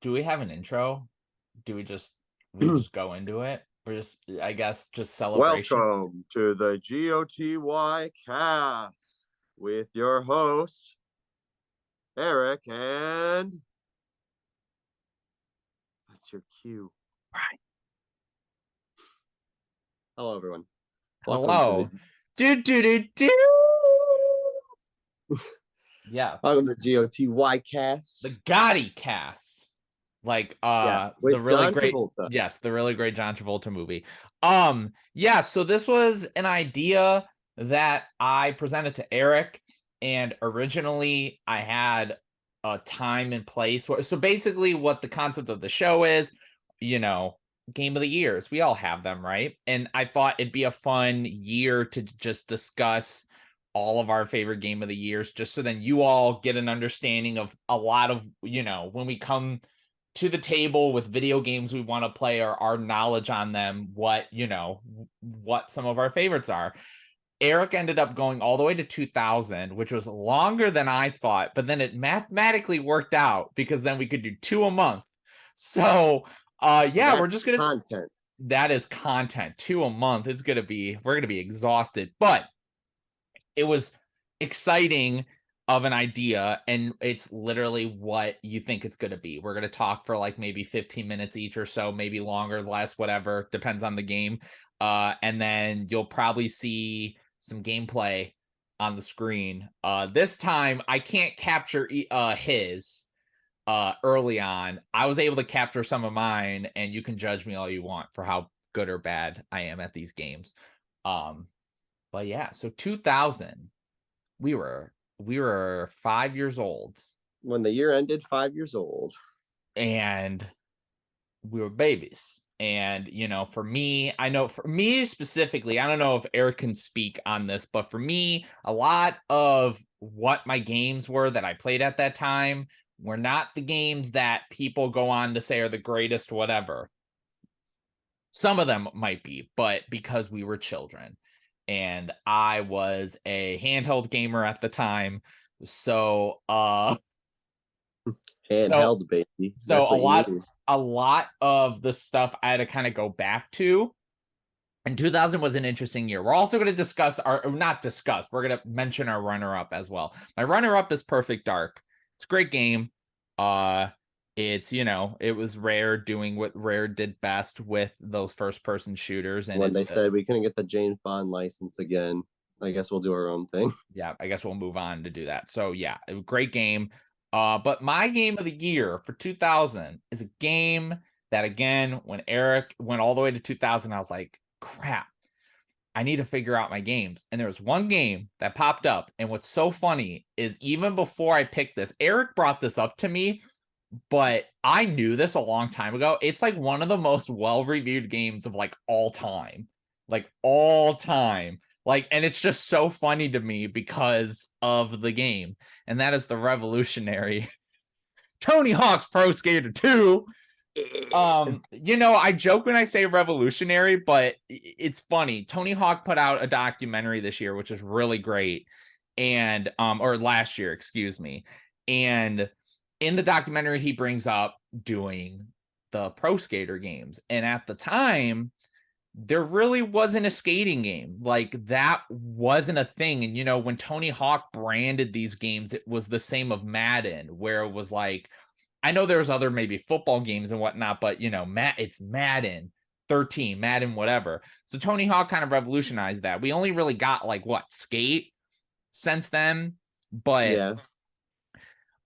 Do we have an intro? Do we just go into it? We're just, I guess, just celebration. Welcome to the GOTY cast with your host, Erik, and that's your cue. Right. Hello, everyone. Welcome to Hello. the Do do do do. Yeah, GOTY cast. the GOTYcast. Like Yeah, the with really John great, Travolta. yes, the really great John Travolta movie. Yeah, so this was an idea that I presented to Erik, and originally I had a time and place where, so basically what the concept of the show is, you know, game of the years. We all have them, right? And I thought it'd be a fun year to just discuss all of our favorite game of the years, just so then you all get an understanding of a lot of, when we come to the table with video games we want to play, or our knowledge on them, what some of our favorites are. Erik ended up going all the way to 2000, which was longer than I thought, but then it mathematically worked out because then we could do two a month. So yeah, we're That's just gonna content. that is content. Two a month. We're gonna be exhausted, but it was exciting of an idea, and it's literally what you think it's going to be. We're going to talk for like maybe 15 minutes each or so, maybe longer, less, whatever, depends on the game. And then you'll probably see some gameplay on the screen. This time I can't capture his early on. I was able to capture some of mine, and you can judge me all you want for how good or bad I am at these games. Um, but yeah, so 2000, we were 5 years old, When the year ended, 5 years old. and we were babies. And for me, I know for me specifically, I don't know if Erik can speak on this, but for me, a lot of what my games were that I played at that time were not the games that people go on to say are the greatest, whatever. Some of them might be, but because we were children, and I was a handheld gamer at the time. So so Handheld, baby. so That's a what you lot need. a lot of the stuff I had to kind of go back to. And 2000 was an interesting year. We're also going to discuss or not discuss, we're going to mention our runner up as well. My runner up is Perfect Dark. It's a great game. It was Rare doing what Rare did best with those first person shooters, and When it's they said we couldn't get the James Bond license again, I guess we'll do our own thing. yeah, I guess we'll move on to do that. So yeah, a great game. But my game of the year for 2000 is a game that, again, when Erik went all the way to 2000, I was like, crap, I need to figure out my games. And there was one game that popped up. And what's so funny is, even before I picked this, Erik brought this up to me, but I knew this a long time ago. It's like one of the most well-reviewed games of like all time. Like all time. Like, and it's just so funny to me because of the game. And that is the revolutionary Tony Hawk's Pro Skater 2. I joke when I say revolutionary, but it's funny. Tony Hawk put out a documentary this year, which is really great. And or last year, excuse me. And in the documentary, he brings up doing the Pro Skater games. And at the time, there really wasn't a skating game. Like, that wasn't a thing. And when Tony Hawk branded these games, it was the same of Madden, where it was like, I know there's other maybe football games and whatnot, but it's Madden 13, Madden whatever. So Tony Hawk kind of revolutionized that. We only really got like Skate since then, but Yeah.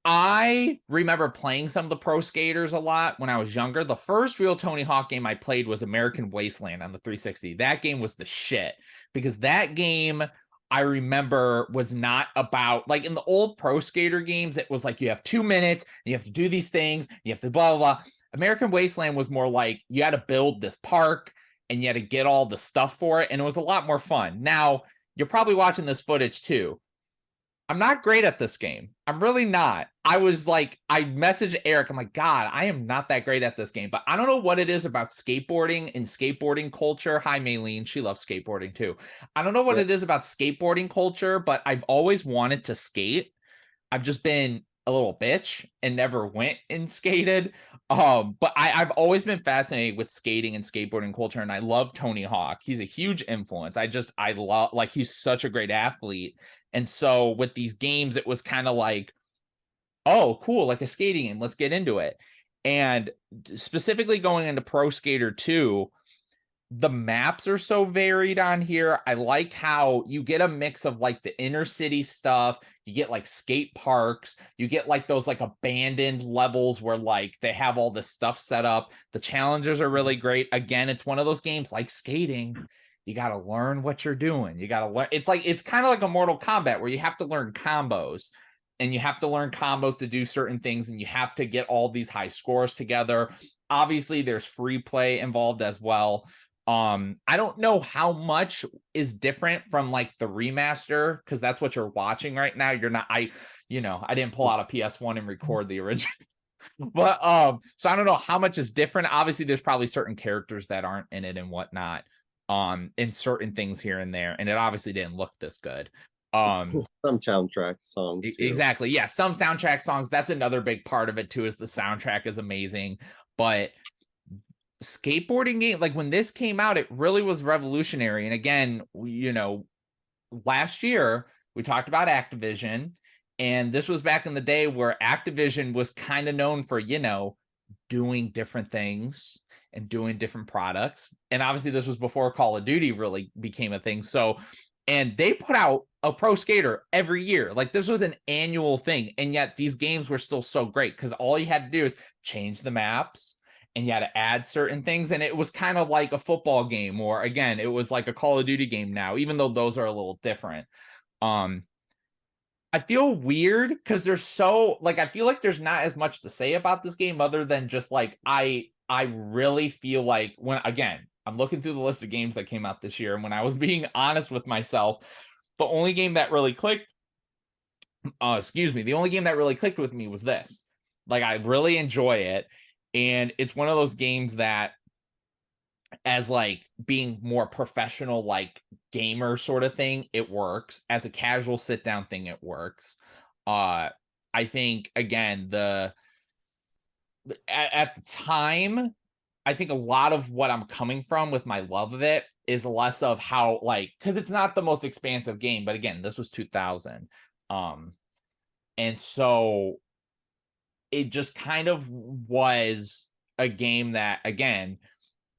I remember playing some of the pro skaters a lot when I was younger. The first real Tony Hawk game I played was American Wasteland on the 360. That game was the shit, because that game, I remember, was not about, like, in the old pro skater games, it was like you have 2 minutes, you have to do these things, you have to blah, blah, blah. American Wasteland was more like you had to build this park and you had to get all the stuff for it, and it was a lot more fun. Now, you're probably watching this footage too. I'm not great at this game. I'm really not. I messaged Erik. I'm like, God, I am not that great at this game. But I don't know what it is about skateboarding and skateboarding culture. Hi, Maylene. She loves skateboarding too. I don't know what Yeah. it is about skateboarding culture, but I've always wanted to skate. I've just been a little bitch and never went and skated. But I've always been fascinated with skating and skateboarding culture, and I love Tony Hawk. He's a huge influence. I love, like, he's such a great athlete. And so with these games, it was kind of like, oh, cool, like a skating game. Let's get into it. And specifically going into Pro Skater 2, the maps are so varied on here. I like how you get a mix of like the inner city stuff. You get like skate parks. You get like those like abandoned levels where like they have all this stuff set up. The challenges are really great. Again, it's one of those games like skating. You got to learn what you're doing. You got to learn. It's kind of like a Mortal Kombat where you have to learn combos, and you have to learn combos to do certain things, and you have to get all these high scores together. Obviously, there's free play involved as well. I don't know how much is different from like the remaster, because that's what you're watching right now. You're not, I didn't pull out a PS1 and record the original. But so I don't know how much is different. Obviously, there's probably certain characters that aren't in it and whatnot, in certain things here and there, and it obviously didn't look this good. Some soundtrack songs too. Exactly. Yeah, some soundtrack songs. That's another big part of it too, is the soundtrack is amazing. But skateboarding game, like when this came out, it really was revolutionary. And again, last year we talked about Activision, and this was back in the day where Activision was kind of known for doing different things and doing different products. And obviously this was before Call of Duty really became a thing. So, and they put out a Pro Skater every year. Like, this was an annual thing, and yet these games were still so great because all you had to do is change the maps, and you had to add certain things, and it was kind of like a football game, or again, it was like a Call of Duty game now, even though those are a little different. I feel weird because there's so, like, I feel like there's not as much to say about this game other than just like I really feel like, when again, I'm looking through the list of games that came out this year, and when I was being honest with myself, the only game that really clicked, the only game that really clicked with me was this. Like, I really enjoy it. And it's one of those games that, as like being more professional, like gamer sort of thing, it works. As a casual sit down thing, it works. I think again, at the time, I think a lot of what I'm coming from with my love of it is less of how, like, because it's not the most expansive game, but again, this was 2000. And so it just kind of was a game that, again,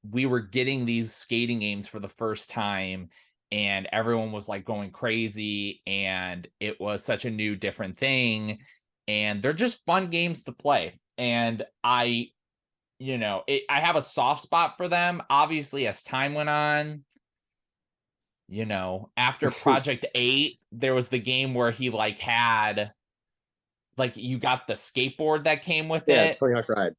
we were getting these skating games for the first time, and everyone was like going crazy, and it was such a new, different thing, and they're just fun games to play. And I have a soft spot for them. Obviously, as time went on, after Project 8, there was the game where he like had, like, you got the skateboard that came with it. Tony Hawk Ride.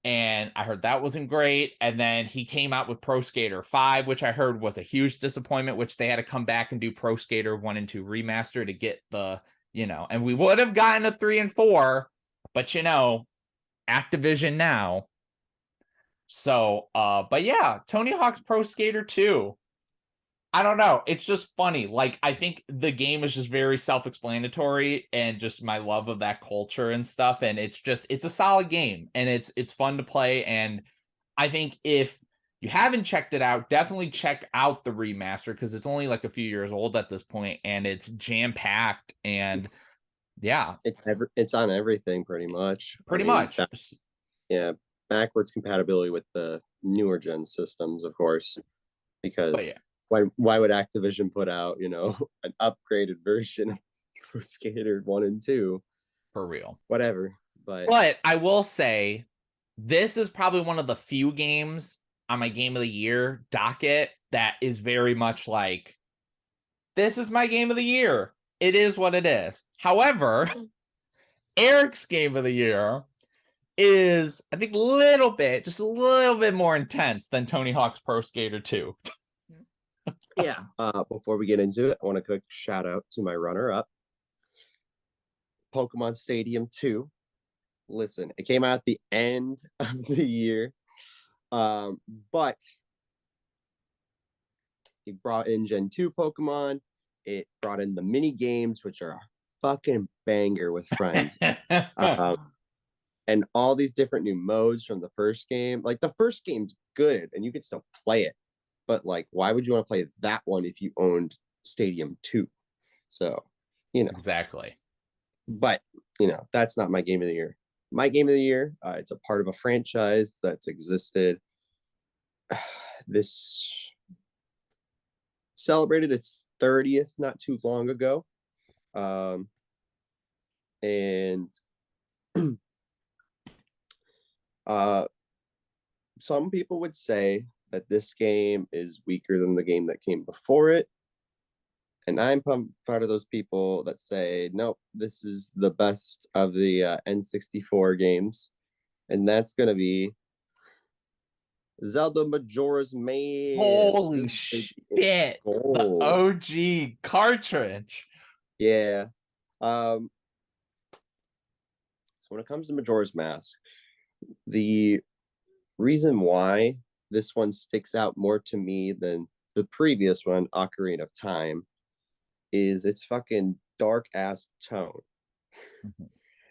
And I heard that wasn't great. And then he came out with Pro Skater 5, which I heard was a huge disappointment, which they had to come back and do Pro Skater 1 and 2 remaster to get the, and we would have gotten a 3 and 4, but Activision now. So, but yeah, Tony Hawk's Pro Skater 2. I don't know. It's just funny. Like, I think the game is just very self-explanatory, and just my love of that culture and stuff. And it's a solid game, and it's fun to play. And I think if you haven't checked it out, definitely check out the remaster, because it's only like a few years old at this point, and it's jam-packed. And yeah, it's on everything pretty much. pretty much. Backwards compatibility with the newer gen systems, of course, because yeah. Why would Activision put out, an upgraded version of Pro Skater 1 and 2? For real. Whatever. But I will say, this is probably one of the few games on my Game of the Year docket that is very much like, this is my Game of the Year. It is what it is. However, Erik's Game of the Year is, I think, just a little bit more intense than Tony Hawk's Pro Skater 2. Yeah. Before we get into it, I want a quick shout out to my runner-up, Pokemon Stadium 2. Listen, it came out at the end of the year, but it brought in Gen 2 Pokemon. It brought in the mini games, which are fucking banger with friends. Um, and all these different new modes from the first game. Like the first game's good and you can still play it, but like, why would you want to play that one if you owned Stadium 2? So, Exactly. but that's not my game of the year. My game of the year, it's a part of a franchise that's existed. This celebrated its 30th not too long ago. And uh, some people would say that this game is weaker than the game that came before it. And I'm part of those people that say, nope, this is the best of the N64 games. And that's going to be Zelda Majora's Mask. Holy This baby is shit. The gold. OG cartridge. Yeah. So when it comes to Majora's Mask, the reason why this one sticks out more to me than the previous one, Ocarina of Time, is its fucking dark ass tone.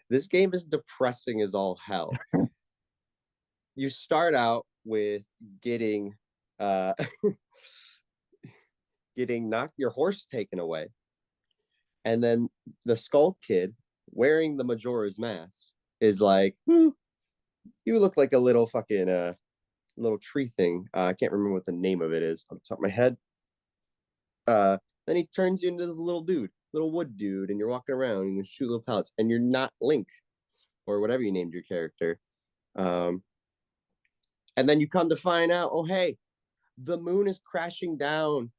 This game is depressing as all hell. You start out with getting uh getting knocked your horse taken away. And then the Skull Kid wearing the Majora's Mask is like, you look like a little fucking little tree thing. I can't remember what the name of it is on the top of my head. Then he turns you into this little dude, little wood dude, and you're walking around and you shoot little pellets, and you're not Link or whatever you named your character. Um, and then you come to find out, oh hey, the moon is crashing down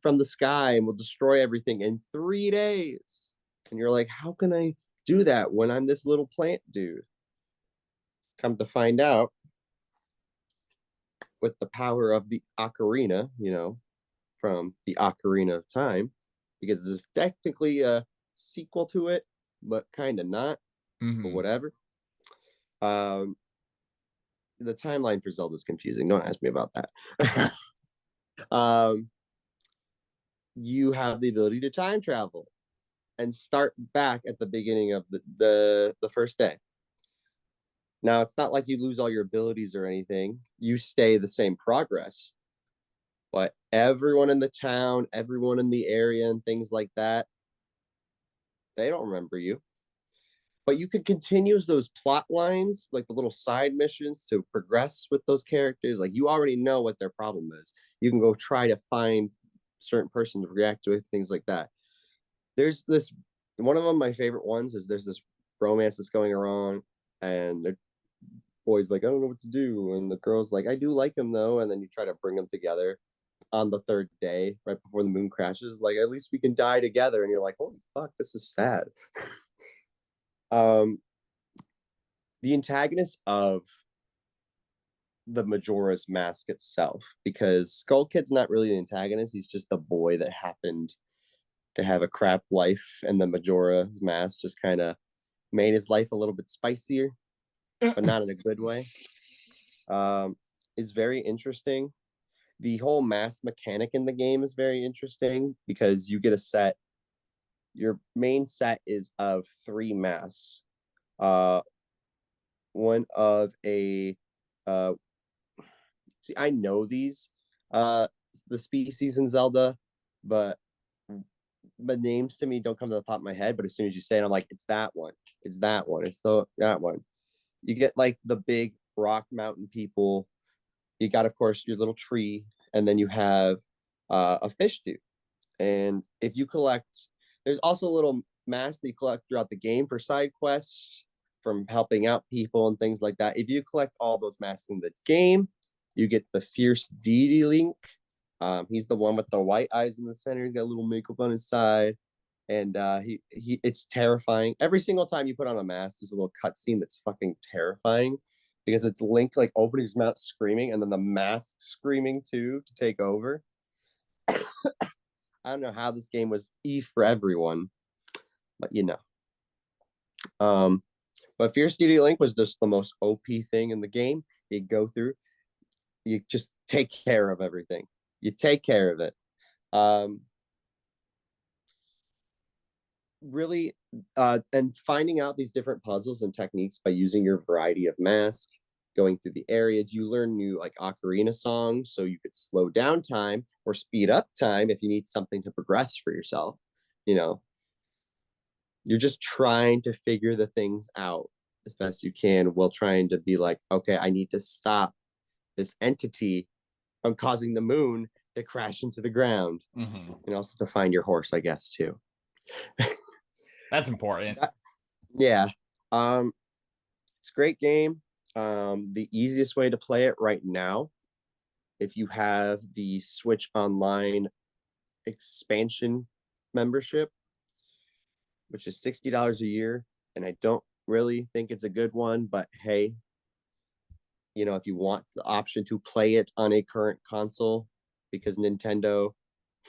from the sky and will destroy everything in 3 days. And you're like, how can I do that when I'm this little plant dude? Come to find out, with the power of the ocarina, from the Ocarina of Time, because this is technically a sequel to it, but kind of not, but whatever. The timeline for Zelda is confusing. Don't ask me about that. You have the ability to time travel and start back at the beginning of the first day. Now, it's not like you lose all your abilities or anything. You stay the same progress. But everyone in the town, everyone in the area, and things like that, they don't remember you. But you could continue those plot lines, like the little side missions, to progress with those characters. Like you already know what their problem is. You can go try to find certain person to react to it, things like that. There's this one of them, my favorite ones is there's this romance that's going around, and the boy's like, I don't know what to do, and the girl's like, I do like him though, and then you try to bring them together on the third day, right before the moon crashes. Like, at least we can die together, and you're like, holy fuck, this is sad. um the antagonist of the Majora's Mask itself, because Skull Kid's not really the antagonist, he's just a boy that happened to have a crap life, and the Majora's Mask just kind of made his life a little bit spicier, but not in a good way. Is very interesting. The whole mask mechanic in the game is very interesting because you get a set. Your main set is of 3 masks. One of a see, I know these the species in Zelda, but the names to me don't come to the top of my head. But as soon as you say it, I'm like, it's that one. It's that one. It's that one. You get like the big rock mountain people. You got, of course, your little tree, and then you have a fish dude. And if you collect, there's also a little mask that you collect throughout the game for side quests, from helping out people and things like that. If you collect all those masks in the game, you get the Fierce Deity Link. He's the one with the white eyes in the center. He's got a little makeup on his side, and he it's terrifying. Every single time you put on a mask, there's a little cutscene that's fucking terrifying, because it's Link like opening his mouth screaming, and then the mask screaming too to take over. I don't know how this game was E for everyone, but But Fierce Duty Link was just the most OP thing in the game. You go through, you just take care of everything. You take care of it. Um, really and finding out these different puzzles and techniques by using your variety of mask, going through the areas. You learn new like ocarina songs, so you could slow down time or speed up time if you need something to progress for yourself. You know, you're just trying to figure the things out as best you can while trying to be like, okay, I need to stop this entity from causing the moon to crash into the ground. Mm-hmm. And also to find your horse, I guess, too. That's important. Yeah. It's a great game. The easiest way to play it right now, if you have the Switch Online expansion membership, which is $60 a year, and I don't really think it's a good one, but hey, if you want the option to play it on a current console, because Nintendo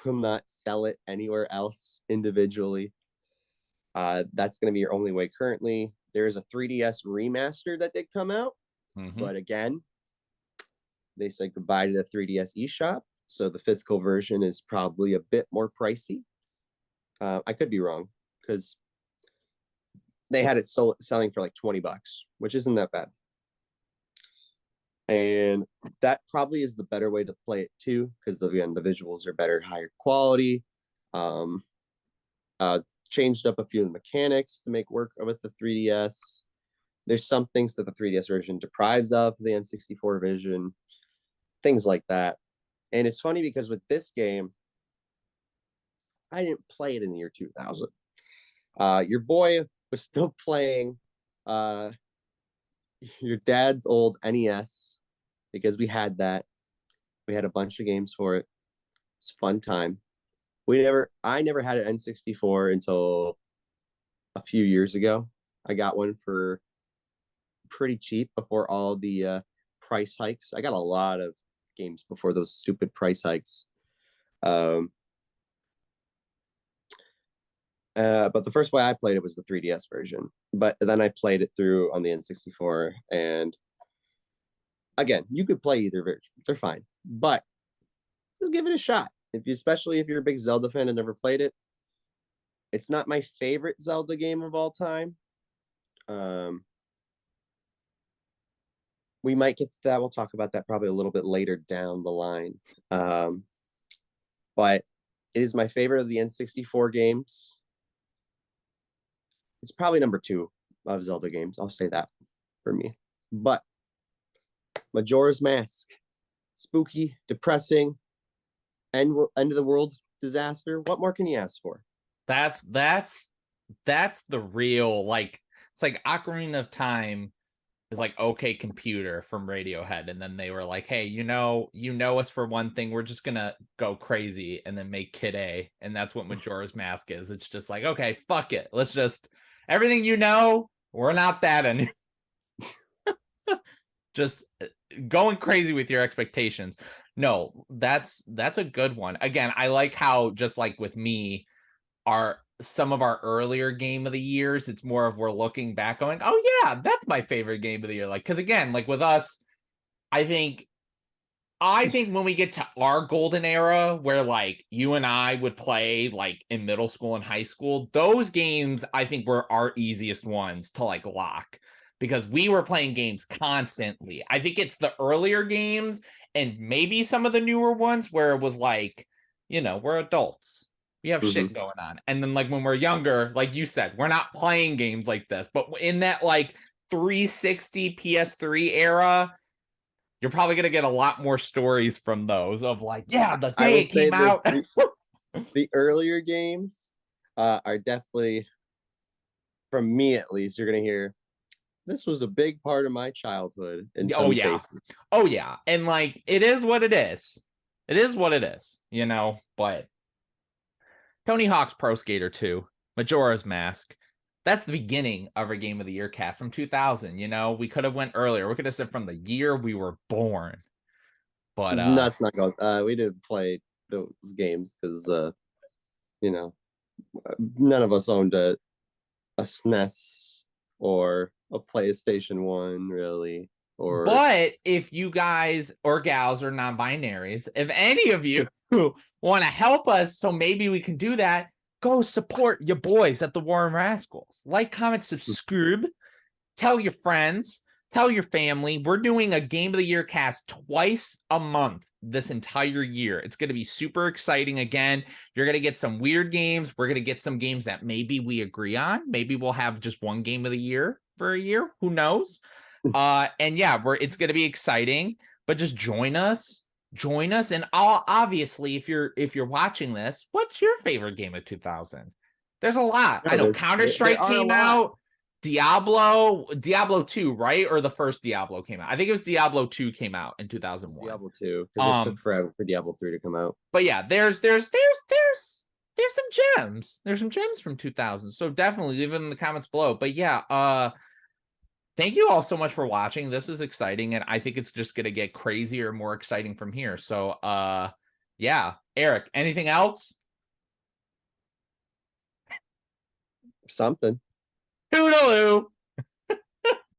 will not sell it anywhere else individually, that's going to be your only way currently. There is a 3DS remaster that did come out, but again, they said goodbye to the 3DS eShop, so the physical version is probably a bit more pricey. I could be wrong because they had it selling for like $20, which isn't that bad. And that probably is the better way to play it too, because again, the visuals are better, higher quality. Um, Changed up a few of the mechanics to make work with the 3DS. There's some things that the 3DS version deprives of the N64 version, things like that. And it's funny because with this game, I didn't play it in the year 2000. Your boy was still playing your dad's old NES because we had that. We had a bunch of games for it. It's a fun time. I never had an N64 until a few years ago. I got one for pretty cheap before all the price hikes. I got a lot of games before those stupid price hikes. But the first way I played it was the 3DS version. But then I played it through on the N64. And again, you could play either version. They're fine. But just give it a shot. Especially if you're a big Zelda fan and never played it. It's not my favorite Zelda game of all time. We might get to that. We'll talk about that probably a little bit later down the line. But it is my favorite of the N64 games. It's probably number 2 of Zelda games. I'll say that for me. But Majora's Mask, spooky, depressing, end of the world disaster. What more can you ask for? That's the real, like, it's like Ocarina of Time is like OK Computer from Radiohead, and then they were like, hey, you know us for one thing, we're just gonna go crazy and then make Kid A, and that's what Majora's Mask is. It's just like, okay, fuck it, let's just everything we're not that anymore. Just going crazy with your expectations. No, that's a good one. Again, I like how, just like with me, some of our earlier game of the years, it's more of we're looking back going, oh yeah, that's my favorite game of the year. Like, because again, like with us, I think when we get to our golden era, where like you and I would play like in middle school and high school, those games I think were our easiest ones to like lock, because we were playing games constantly. I think it's the earlier games and maybe some of the newer ones where it was like, we're adults. We have shit going on. And then like when we're younger, like you said, we're not playing games like this. But in that like 360 PS3 era, you're probably going to get a lot more stories from those of like, yeah, the day it came out. The earlier games are definitely, from me at least, you're going to hear, this was a big part of my childhood in some cases. Oh, yeah. And like, it is what it is. It is what it is, but Tony Hawk's Pro Skater 2, Majora's Mask, that's the beginning of our Game of the Year cast from 2000. We could have went earlier. We could have said from the year we were born. But that's not going. We didn't play those games because none of us owned a SNES or a PlayStation 1 really. But if you guys or gals or non-binaries, if any of you want to help us, so maybe we can do that, go support your boys at the Warren Rascals. Like, comment, subscribe, tell your friends, tell your family. We're doing a Game of the Year cast twice a month this entire year. It's going to be super exciting. Again, you're going to get some weird games. We're going to get some games that maybe we agree on. Maybe we'll have just one Game of the Year for a year. Who knows? And yeah, it's going to be exciting, but just join us. And obviously, if you're watching this, what's your favorite game of 2000? There's a lot. No, I know there Counter-Strike are a came lot. out, Diablo 2, right? Or the first Diablo came out. I think it was Diablo 2 came out in 2001. Diablo 2, because it took forever for Diablo 3 to come out. But yeah, there's some gems. There's some gems from 2000. So definitely leave it in the comments below. But yeah, thank you all so much for watching. This is exciting, and I think it's just gonna get crazier, more exciting from here. So yeah, Erik, anything else? Something. Toodaloo.